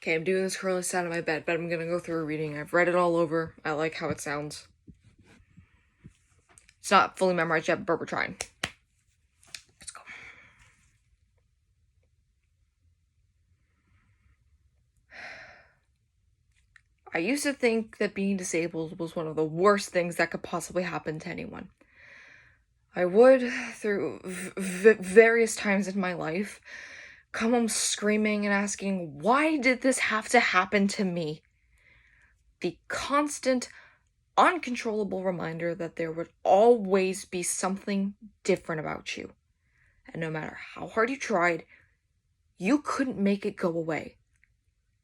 Okay, I'm doing this currently sat on my bed, but I'm gonna go through a reading. I've read it all over. I like how it sounds. It's not fully memorized yet, but we're trying. Let's go. I used to think that being disabled was one of the worst things that could possibly happen to anyone. I would, through various times in my life, come home screaming and asking, why did this have to happen to me? The constant, uncontrollable reminder that there would always be something different about you. And no matter how hard you tried, you couldn't make it go away.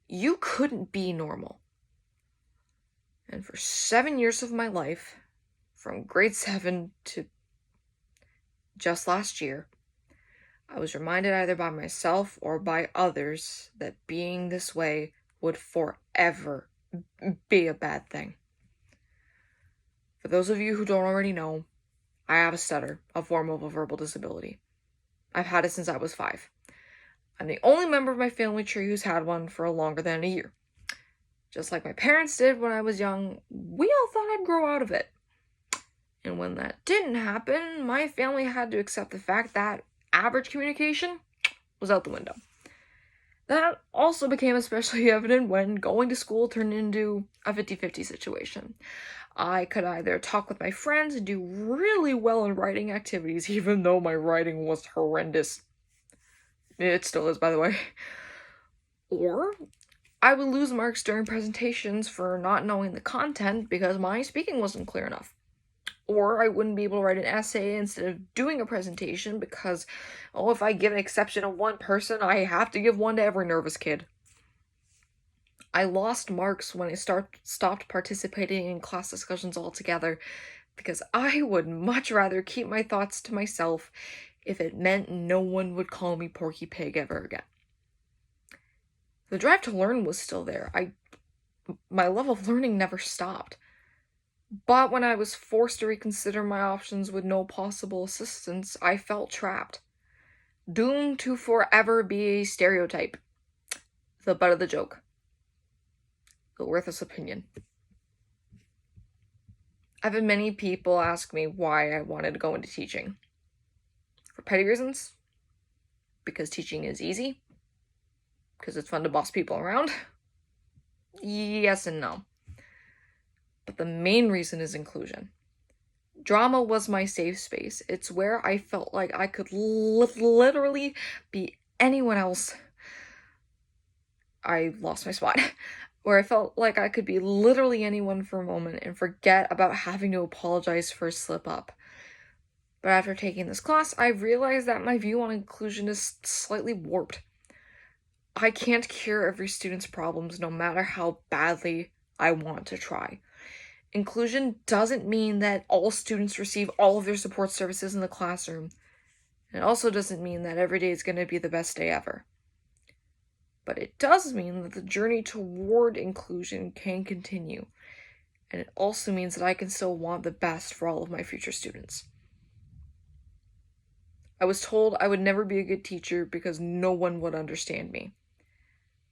You couldn't be normal. And for 7 years of my life, from grade 7 to just last year, I was reminded either by myself or by others that being this way would forever be a bad thing. For those of you who don't already know, I have a stutter, a form of a verbal disability. I've had it since I was 5. I'm the only member of my family tree who's had one for longer than a year. Just like my parents did when I was young, we all thought I'd grow out of it. And when that didn't happen, my family had to accept the fact that average communication was out the window. That also became especially evident when going to school turned into a 50-50 situation. I could either talk with my friends and do really well in writing activities, even though my writing was horrendous. It still is, by the way. Or I would lose marks during presentations for not knowing the content because my speaking wasn't clear enough. Or I wouldn't be able to write an essay instead of doing a presentation because, if I give an exception to one person, I have to give one to every nervous kid. I lost marks when I stopped participating in class discussions altogether because I would much rather keep my thoughts to myself if it meant no one would call me Porky Pig ever again. The drive to learn was still there. My love of learning never stopped. But when I was forced to reconsider my options with no possible assistance, I felt trapped. Doomed to forever be a stereotype. The butt of the joke. The worthless opinion. I've had many people ask me why I wanted to go into teaching. For petty reasons. Because teaching is easy. Because it's fun to boss people around. Yes and no. But the main reason is inclusion. Drama was my safe space. It's where I felt like I could literally be anyone else. I lost my spot. Where I felt like I could be literally anyone for a moment and forget about having to apologize for a slip up. But after taking this class, I realized that my view on inclusion is slightly warped. I can't cure every student's problems no matter how badly I want to try. Inclusion doesn't mean that all students receive all of their support services in the classroom. It also doesn't mean that every day is going to be the best day ever. But it does mean that the journey toward inclusion can continue. And it also means that I can still want the best for all of my future students. I was told I would never be a good teacher because no one would understand me.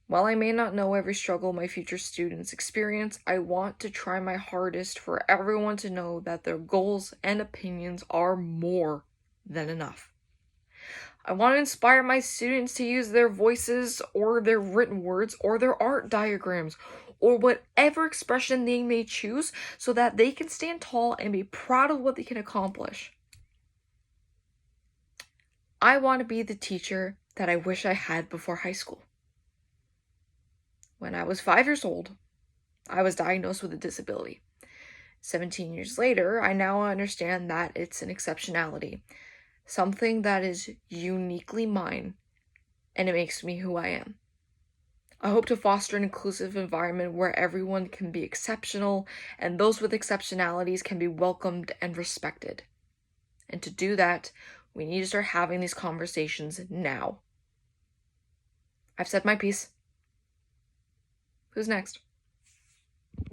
While I may not know every struggle my future students experience, I want to try my hardest for everyone to know that their goals and opinions are more than enough. I want to inspire my students to use their voices or their written words or their art diagrams or whatever expression they may choose so that they can stand tall and be proud of what they can accomplish. I want to be the teacher that I wish I had before high school. When I was 5 years old, I was diagnosed with a disability. 17 years later, I now understand that it's an exceptionality, something that is uniquely mine, and it makes me who I am. I hope to foster an inclusive environment where everyone can be exceptional, and those with exceptionalities can be welcomed and respected. And to do that, we need to start having these conversations now. I've said my piece. Who's next?